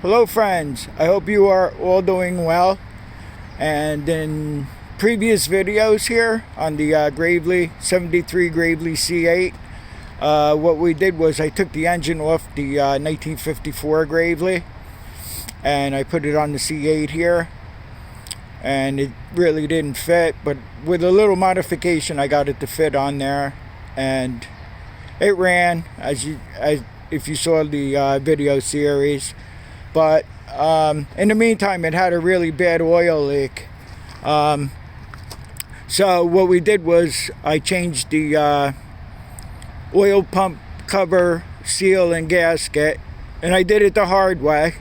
Hello friends, I hope you are all doing well. And in previous videos here on the Gravely 73 Gravely C8, what we did was I took the engine off the 1954 Gravely and I put it on the C8 here, and it really didn't fit, but with a little modification I got it to fit on there, and it ran as if you saw the video series. But in the meantime, it had a really bad oil leak. So what we did was I changed the oil pump cover, seal, and gasket, and I did it the hard way.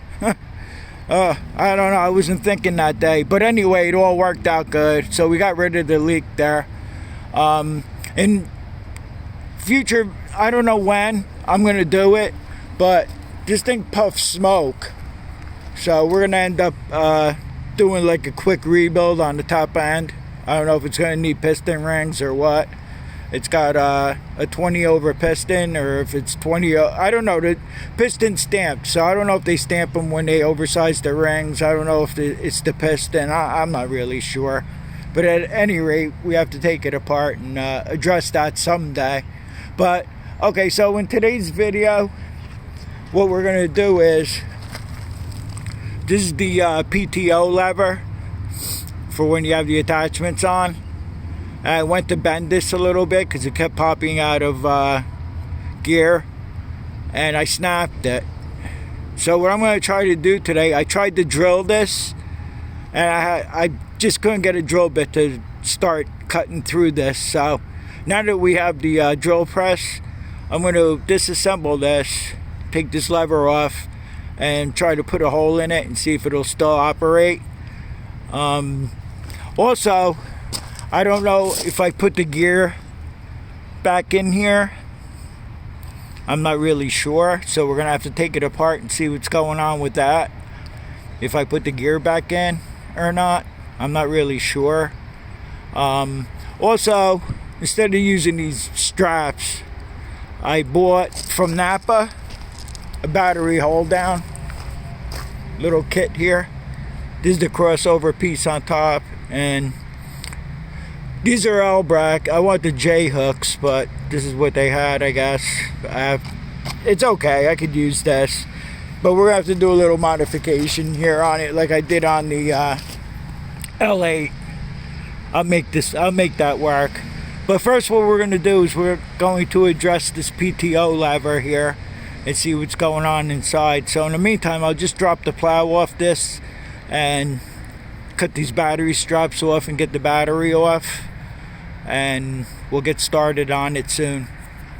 I don't know, I wasn't thinking that day. But anyway, it all worked out good. So we got rid of the leak there. In future, I don't know when I'm going to do it, but this thing puffs smoke. So we're going to end up doing like a quick rebuild on the top end. I don't know if it's going to need piston rings or what. It's got a 20 over piston, or if it's 20, I don't know. The piston's stamped, so I don't know if they stamp them when they oversize the rings. I don't know if it's the piston. I'm not really sure. But at any rate, we have to take it apart and address that someday. But, okay, so in today's video, what we're going to do is, this is the PTO lever for when you have the attachments on. And I went to bend this a little bit because it kept popping out of gear, and I snapped it. So what I'm going to try to do today, I tried to drill this, and I just couldn't get a drill bit to start cutting through this. So now that we have the drill press, I'm going to disassemble this, take this lever off, and try to put a hole in it and see if it'll still operate. Also, I don't know if I put the gear back in here. I'm not really sure, so we're gonna have to take it apart and see what's going on with that. If I put the gear back in or not, I'm not really sure. Also, instead of using these straps, I bought from Napa a battery hold down little kit here. This is the crossover piece on top, and these are L-brack. I want the J hooks, but this is what they had, I guess. It's okay, I could use this, but we're gonna have to do a little modification here on it like I did on the L8. I'll make that work. But first, what we're gonna do is we're going to address this PTO lever here and see what's going on inside. So in the meantime, I'll just drop the plow off this and cut these battery straps off and get the battery off, and we'll get started on it soon.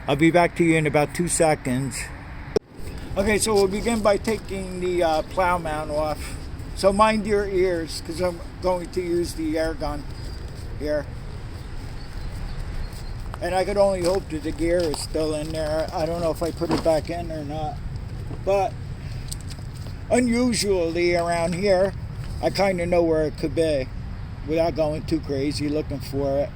I'll be back to you in about 2 seconds. Okay, so we'll begin by taking the plow mount off. So mind your ears, because I'm going to use the air gun here. And I could only hope that the gear is still in there. I don't know if I put it back in or not. But unusually around here, I kind of know where it could be without going too crazy looking for it.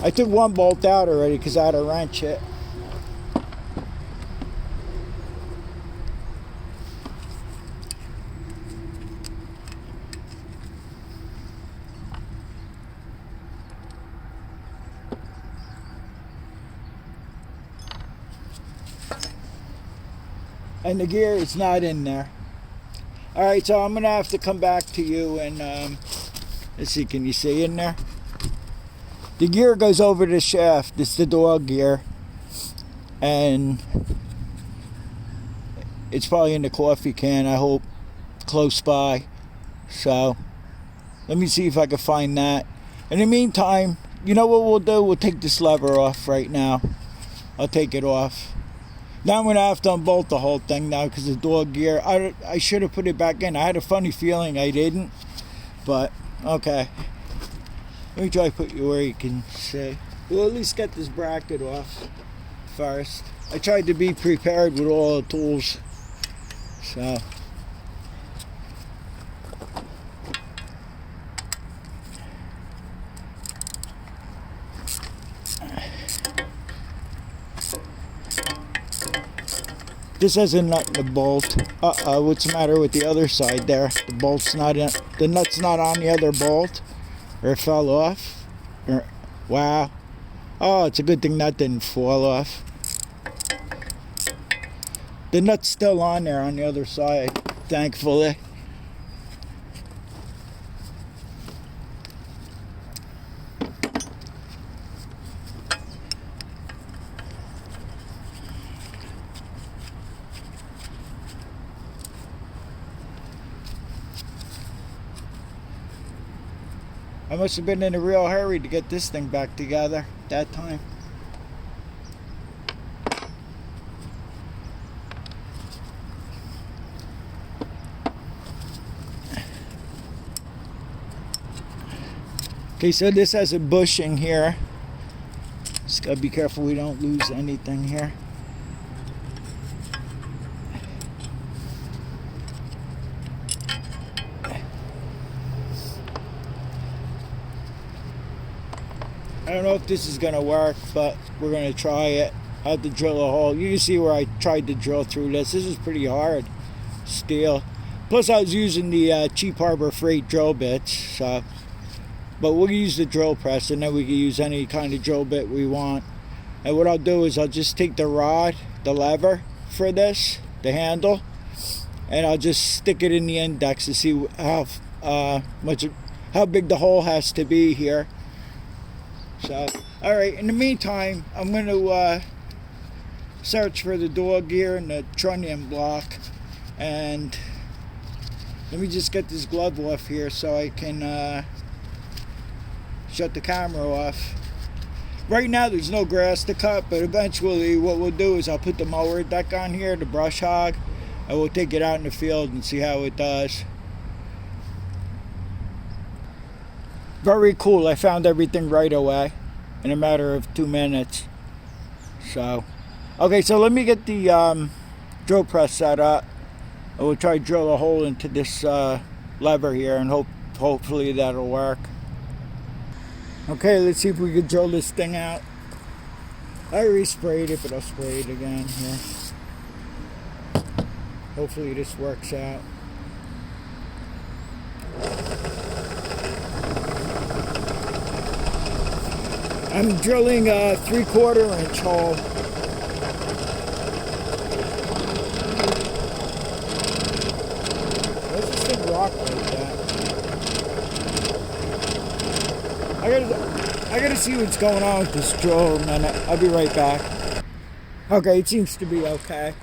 I took one bolt out already because I had to wrench it. And the gear is not in there. Alright, so I'm going to have to come back to you and let's see, can you see in there? The gear goes over the shaft. It's the dog gear. And it's probably in the coffee can, I hope, close by. So let me see if I can find that. In the meantime, you know what we'll do? We'll take this lever off right now. I'll take it off. Now I'm going to have to unbolt the whole thing now because the dog gear, I should have put it back in. I had a funny feeling I didn't. But, okay. Let me try to put you where you can see. We'll at least get this bracket off first. I tried to be prepared with all the tools. So This has a nut and a bolt. What's the matter with the other side there? The bolt's not in, the nut's not on the other bolt, or it fell off. Wow. Oh, it's a good thing that didn't fall off. The nut's still on there on the other side, thankfully. I must have been in a real hurry to get this thing back together that time. Okay, so this has a bushing here. Just gotta be careful we don't lose anything here. I don't know if this is gonna work, but we're gonna try it. I have to drill a hole. You can see where I tried to drill through this. This is pretty hard steel. Plus I was using the cheap Harbor Freight drill bits, so. But we'll use the drill press, and then we can use any kind of drill bit we want. And what I'll do is I'll just take the rod, the lever for this, the handle, and I'll just stick it in the index to see how big the hole has to be here. So, all right, in the meantime, I'm going to search for the door gear and the trunnion block. And let me just get this glove off here so I can shut the camera off. Right now, there's no grass to cut, but eventually what we'll do is I'll put the mower deck on here, the brush hog, and we'll take it out in the field and see how it does. Very cool. I found everything right away in a matter of 2 minutes. So, okay, so let me get the drill press set up. And we'll try to drill a hole into this lever here, and hopefully that'll work. Okay, let's see if we can drill this thing out. I already sprayed it, but I'll spray it again here. Hopefully this works out. I'm drilling a 3/4 inch hole. Why does this thing rock like that? I gotta see what's going on with this drill in a minute. I'll be right back. Okay, it seems to be okay.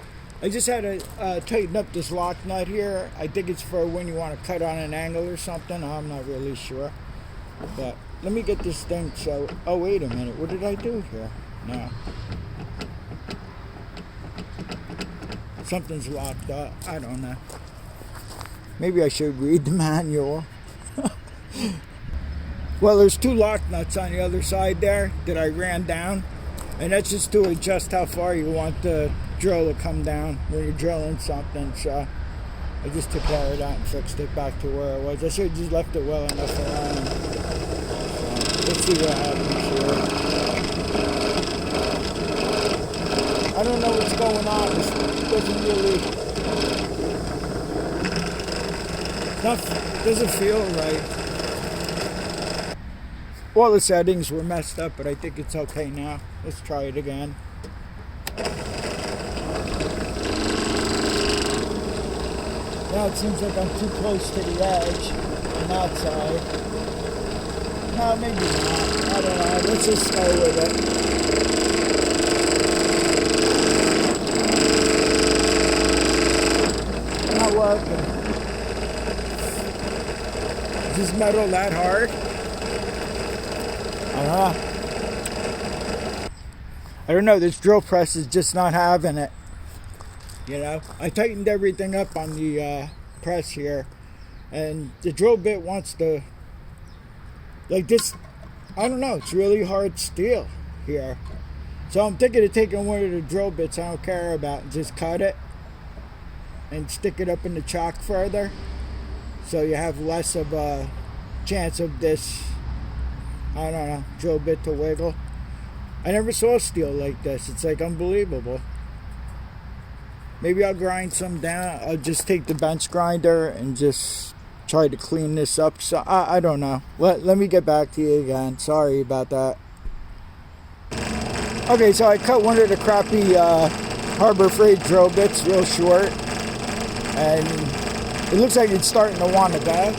I just had to tighten up this lock nut here. I think it's for when you want to cut on an angle or something. I'm not really sure. But let me get this thing so... Oh, wait a minute. What did I do here? No. Something's locked up. I don't know. Maybe I should read the manual. Well, there's 2 lock nuts on the other side there that I ran down. And that's just to adjust how far you want the drill to come down when you're drilling something. So I just took care of that and fixed it back to where it was. I should have just left it well enough alone. So let's see what happens here. I don't know what's going on. This doesn't really... doesn't feel right. All the settings were messed up, but I think it's okay now. Let's try it again. Now it seems like I'm too close to the edge on that side. No, maybe not. I don't know. Let's just go with it. Not working. Is this metal that hard? I don't know, this drill press is just not having it. You know, I tightened everything up on the press here, and the drill bit wants to, like this, I don't know, it's really hard steel here. So I'm thinking of taking one of the drill bits I don't care about and just cut it and stick it up in the chalk further, so you have less of a chance of this, I don't know, drill bit to wiggle. I never saw steel like this. It's like unbelievable. Maybe I'll grind some down. I'll just take the bench grinder and just try to clean this up. So I don't know. Let me get back to you again. Sorry about that. Okay, so I cut one of the crappy Harbor Freight drill bits real short, and it looks like it's starting to want to go.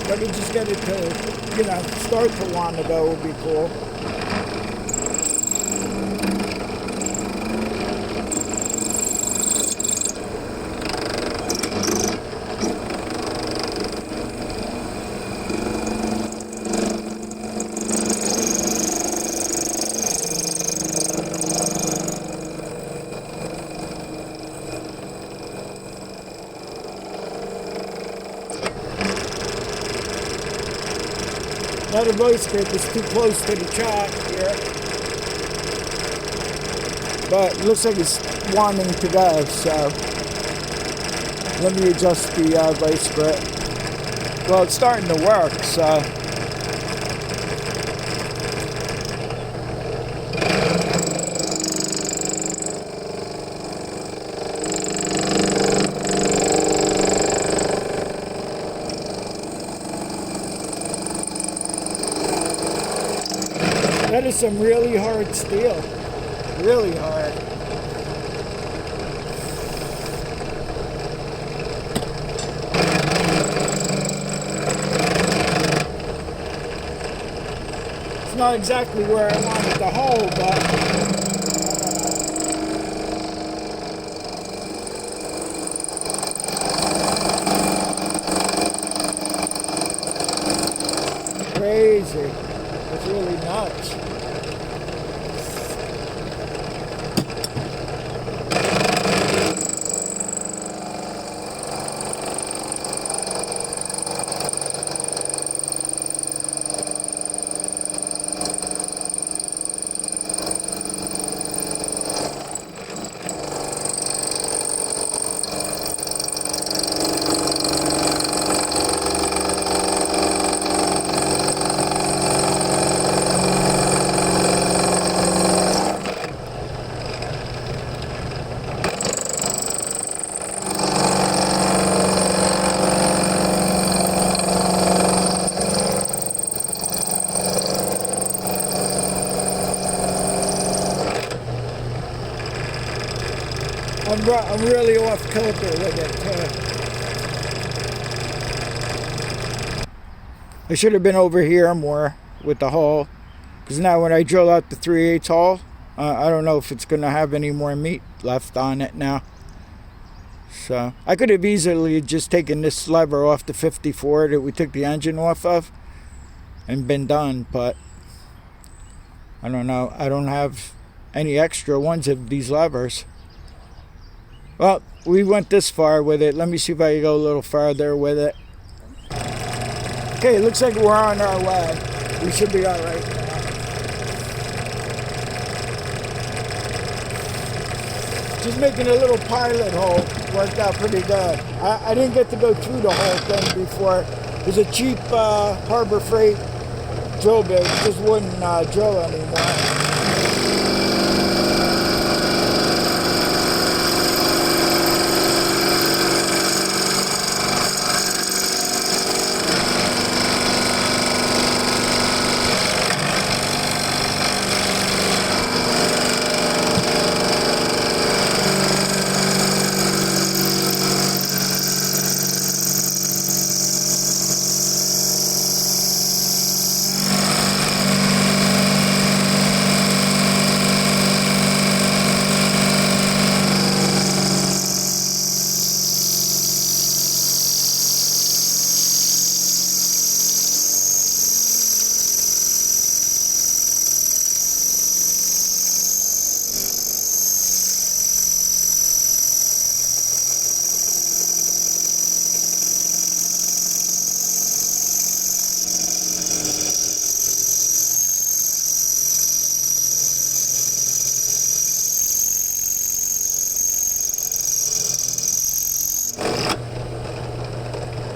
Let me just get it to, start to want to go would be cool. Now the voice grip is too close to the chock here, but it looks like it's wanting to go, so let me adjust the vice grip. Well, it's starting to work, so that is some really hard steel. Really hard. It's not exactly where I want it to hold, but crazy. It's really nuts. I'm really off kilter with it too. I should have been over here more with the hole, because now when I drill out the 3/8 hole, I don't know if it's going to have any more meat left on it now. So I could have easily just taken this lever off the 54 that we took the engine off of and been done, but I don't know. I don't have any extra ones of these levers. Well, we went this far with it. Let me see if I can go a little farther with it. Okay, it looks like we're on our way. We should be all right now. Just making a little pilot hole worked out pretty good. I didn't get to go through the whole thing before. There's a cheap Harbor Freight drill bit. It just wouldn't drill anymore.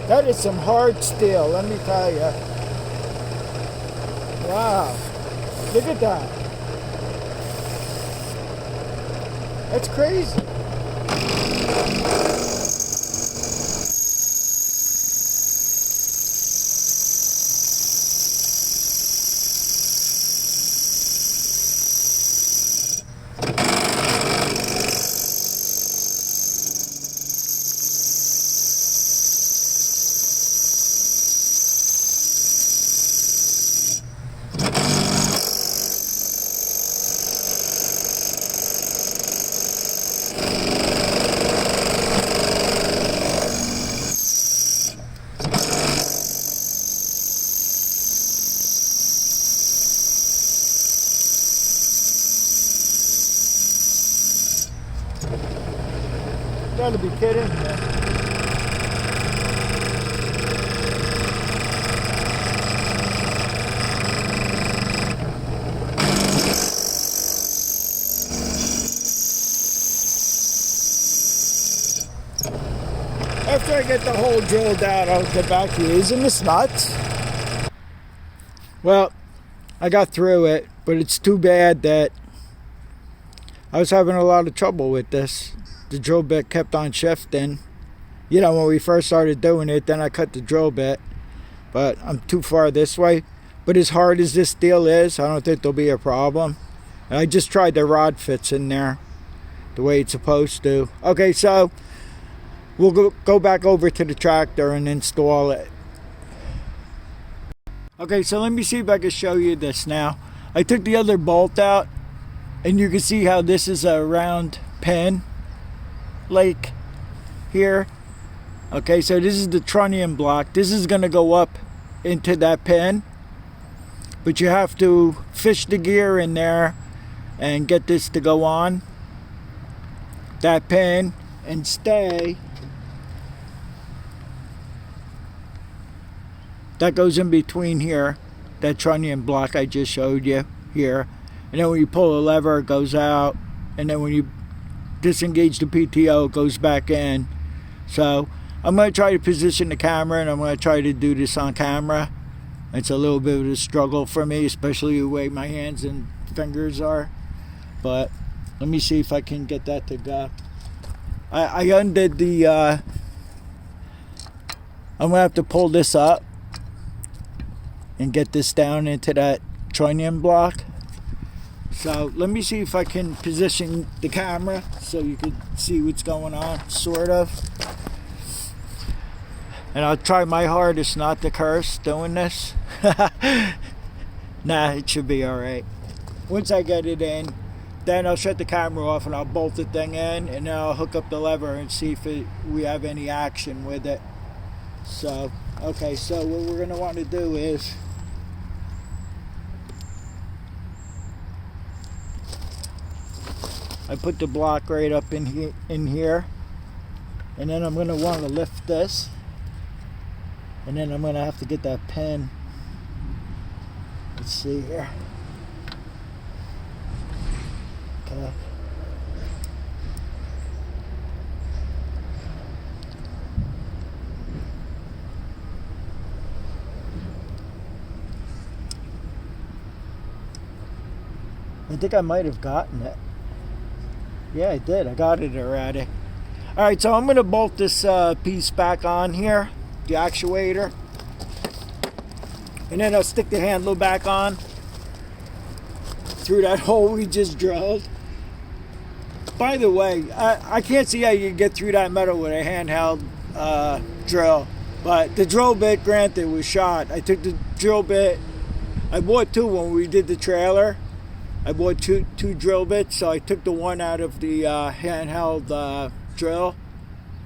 That is some hard steel, let me tell you. Wow, look at that. That's crazy. Gotta be kidding me. After I get the hole drilled out, I'll get back to you. Isn't this nuts? Well, I got through it, but it's too bad that I was having a lot of trouble with this. The drill bit kept on shifting. You know, when we first started doing it, then I cut the drill bit. But I'm too far this way. But as hard as this steel is, I don't think there'll be a problem. And I just tried the rod fits in there the way it's supposed to. Okay, so we'll go back over to the tractor and install it. Okay, so let me see if I can show you this now. I took the other bolt out, and you can see how this is a round pin like here. Okay, so this is the trunnion block. This is going to go up into that pin, but you have to fish the gear in there and get this to go on that pin and stay. That goes in between here, that trunnion block I just showed you here. And then when you pull a lever, it goes out. And then when you disengage the PTO, it goes back in. So I'm going to try to position the camera, and I'm going to try to do this on camera. It's a little bit of a struggle for me, especially the way my hands and fingers are. But let me see if I can get that to go. I undid the... I'm going to have to pull this up and get this down into that trunnion block. So let me see if I can position the camera so you can see what's going on, sort of. And I'll try my hardest not to curse doing this. Nah, it should be alright. Once I get it in, then I'll shut the camera off and I'll bolt the thing in, and then I'll hook up the lever and see if we have any action with it. So, okay, so what we're going to want to do is I put the block right up in here, and then I'm going to want to lift this, and then I'm going to have to get that pin. Let's see here. Okay. I think I might have gotten it. Yeah, I did. I got it already. Alright, so I'm going to bolt this piece back on here, the actuator. And then I'll stick the handle back on through that hole we just drilled. By the way, I can't see how you get through that metal with a handheld drill. But the drill bit, granted, was shot. I took the drill bit. I bought two when we did the trailer. I bought two drill bits, so I took the one out of the handheld drill,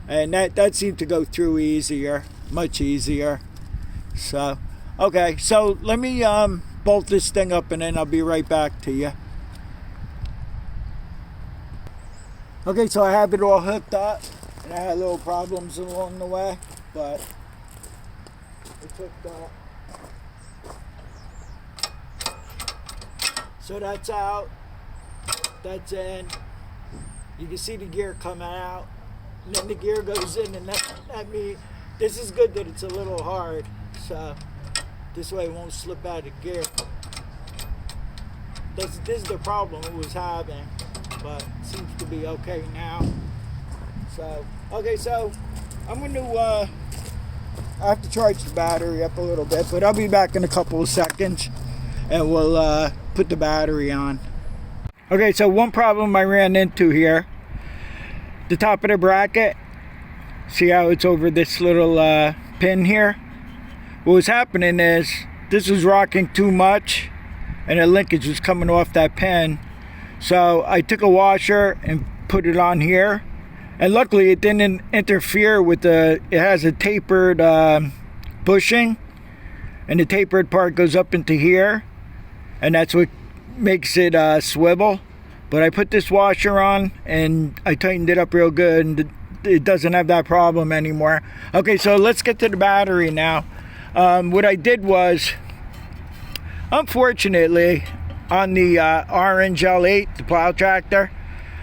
and that seemed to go through easier, much easier. So, okay, so let me bolt this thing up, and then I'll be right back to you. Okay, so I have it all hooked up, and I had little problems along the way, but it's hooked up. So that's out, that's in. You can see the gear come out, and then the gear goes in, and that means this is good that it's a little hard, so this way it won't slip out of gear. This is the problem it was having, but it seems to be okay now. So, okay, so I'm going to, I have to charge the battery up a little bit, but I'll be back in a couple of seconds and we'll put the battery on. Okay, so one problem I ran into here, the top of the bracket, see how it's over this little pin here? What was happening is this was rocking too much and the linkage was coming off that pin. So I took a washer and put it on here, and luckily it didn't interfere with it has a tapered bushing, and the tapered part goes up into here, and that's what makes it swivel. But I put this washer on and I tightened it up real good, and it doesn't have that problem anymore. Okay, so let's get to the battery now. What I did was, unfortunately, on the orange L8, the plow tractor,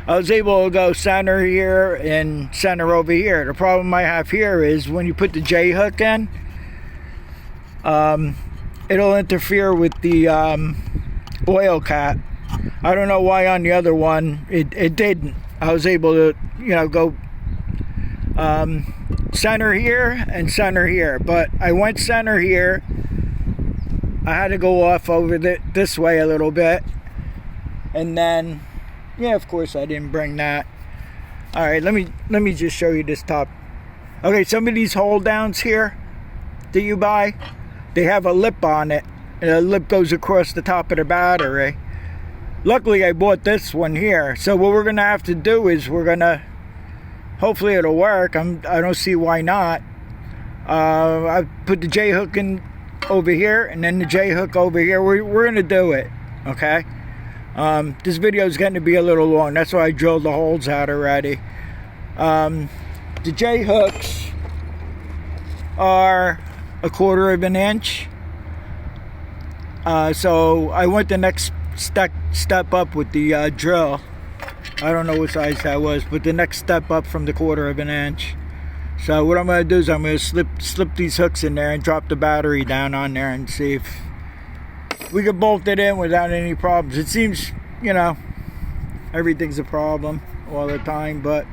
I was able to go center here and center over here. The problem I have here is when you put the J hook in, it'll interfere with the oil cap. I don't know why on the other one it didn't. I was able to, go center here and center here, but I went center here. I had to go off over this way a little bit, and then of course I didn't bring that. All right, let me just show you this top. Okay, some of these hold downs here that you buy, they have a lip on it, and the lip goes across the top of the battery. Luckily I bought this one here, so what we're gonna have to do is hopefully it'll work. I don't see why not. I put the J hook in over here and then the J hook over here. We're gonna do it, okay? This video is going to be a little long, that's why I drilled the holes out already. The J hooks are 1/4 of an inch, so I went the next step up with the drill. I don't know what size that was, but the next step up from the 1/4 of an inch. So what I'm going to do is I'm going to slip these hooks in there and drop the battery down on there and see if we can bolt it in without any problems. It seems, everything's a problem all the time, but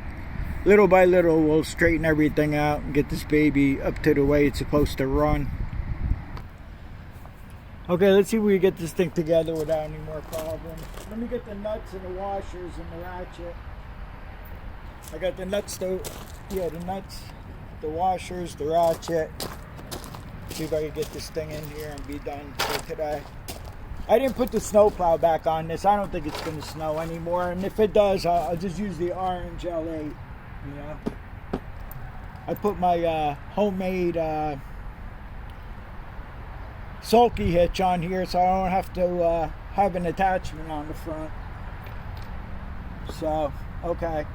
little by little we'll straighten everything out and get this baby up to the way it's supposed to run. Okay, let's see if we can get this thing together without any more problems. Let me get the nuts and the washers and the ratchet. I got the nuts, the nuts, the washers, the ratchet. See if I can get this thing in here and be done for today. I didn't put the snowplow back on this. I don't think it's going to snow anymore, and if it does, I'll just use the orange L8. I put my homemade sulky hitch on here, so I don't have to have an attachment on the front. So, okay.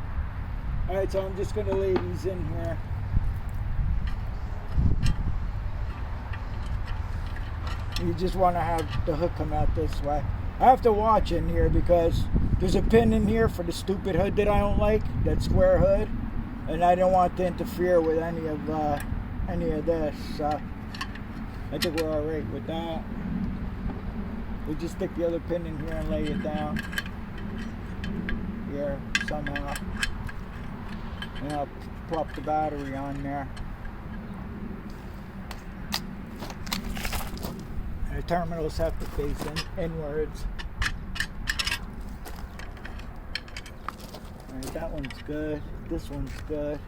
Alright, so I'm just going to lay these in here. You just want to have the hook come out this way. I have to watch in here because there's a pin in here for the stupid hood that I don't like, that square hood, and I don't want to interfere with any of this. So I think we're alright with that. We just stick the other pin in here and lay it down here somehow, and I'll plop the battery on there. The terminals have to face inwards. Alright, that one's good. This one's good.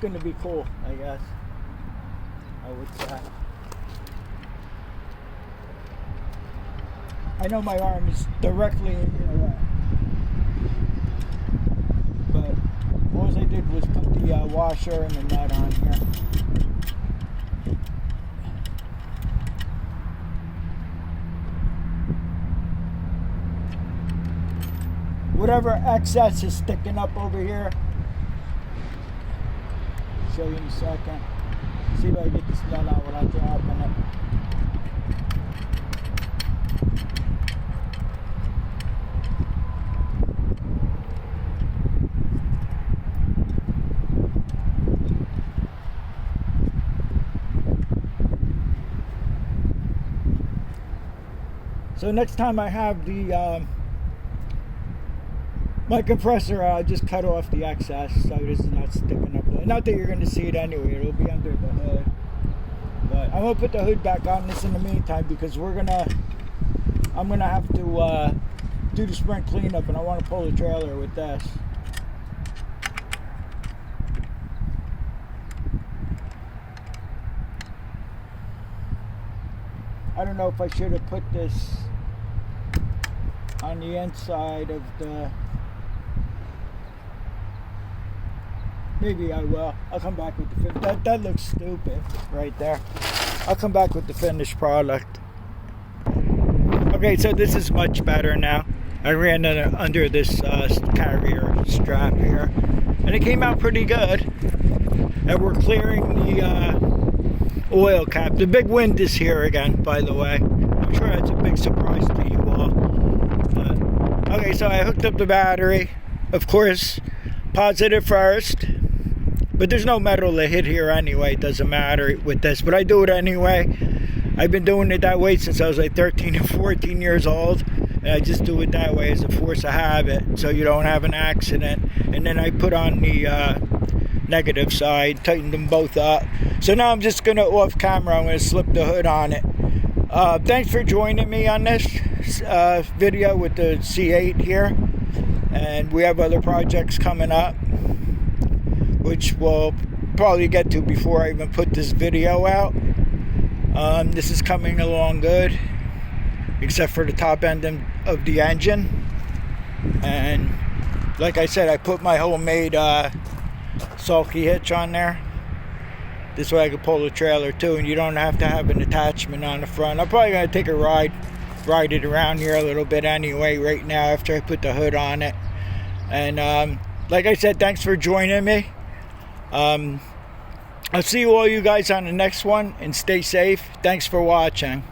Going to be cool, I guess. I would say. I know my arm is directly in your way, but all I did was put the washer and the nut on here. Whatever excess is sticking up over here, show you in a second. See if I can get this nut out without dropping it. So next time I have the my compressor, I'll just cut off the excess so it's not sticking up. Not that you're going to see it anyway, it'll be under the hood. But I'm going to put the hood back on this in the meantime because I'm going to have to do the spring cleanup, and I want to pull the trailer with this. I don't know if I should have put this on the inside of the... Maybe I will. I'll come back with the... That looks stupid right there. I'll come back with the finished product. Okay, so this is much better now. I ran under this carrier strap here, and it came out pretty good. And we're clearing the oil cap. The big wind is here again, by the way. I'm sure that's a big surprise to you all. Okay, so I hooked up the battery. Of course, positive first. But there's no metal to hit here anyway. It doesn't matter with this. But I do it anyway. I've been doing it that way since I was like 13 or 14 years old. And I just do it that way as a force of habit, so you don't have an accident. And then I put on the negative side, tightened them both up. So now I'm just going to, off camera, I'm going to slip the hood on it. Thanks for joining me on this video with the C8 here. And we have other projects coming up, which we'll probably get to before I even put this video out. This is coming along good, except for the top end of the engine. And like I said, I put my homemade sulky hitch on there. This way I can pull the trailer too, and you don't have to have an attachment on the front. I'm probably going to take a ride it around here a little bit anyway right now after I put the hood on it. And like I said, thanks for joining me. I'll see all you guys on the next one, and stay safe. Thanks for watching.